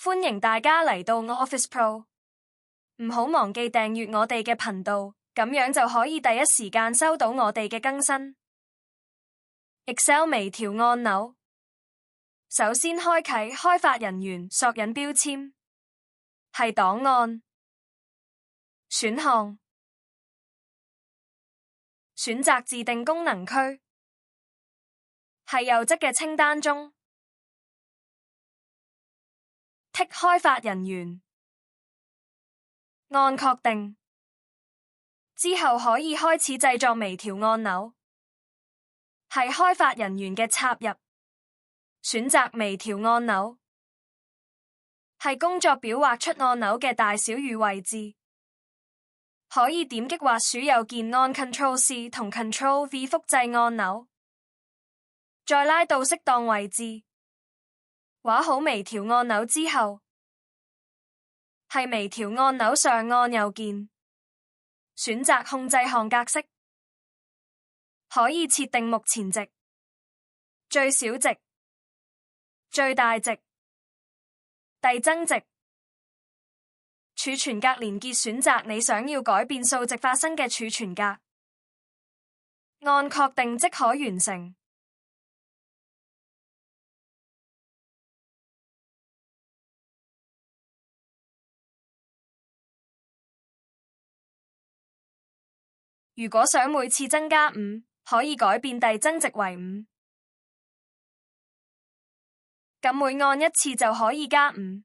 歡迎大家嚟到 Office Pro， 唔好忘記訂閱我哋嘅頻道，咁樣就可以第一時間收到我哋嘅更新。Excel 微調按鈕，首先開啟開發人員索引標籤，係檔案選項，選擇自定功能區，係右側嘅清單中剔開發人員，按確定之後可以開始製作微調按鈕，係開發人員嘅插入，選擇微調按鈕，係工作表畫出按鈕嘅大小與位置，可以點擊滑鼠右鍵按 Ctrl+C 同 Ctrl+V 複製按鈕，再拉到適當位置，畫好微調按鈕之後，係微調按鈕上按右鍵，選擇控制項格式，可以設定目前值、最小值、最大值、遞增值、儲存格連結，選擇你想要改變數值發生嘅儲存格，按確定即可完成。如果想每次增加5，可以改變遞增值為5，咁每按一次就可以加5，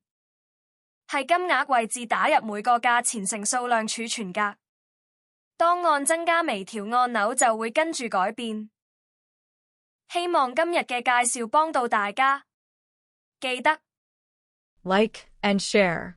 係金額位置打入每個價錢乘數量儲存格，當按增加微調按鈕就會跟住改變。希望今日嘅介紹幫到大家，記得 Like and share.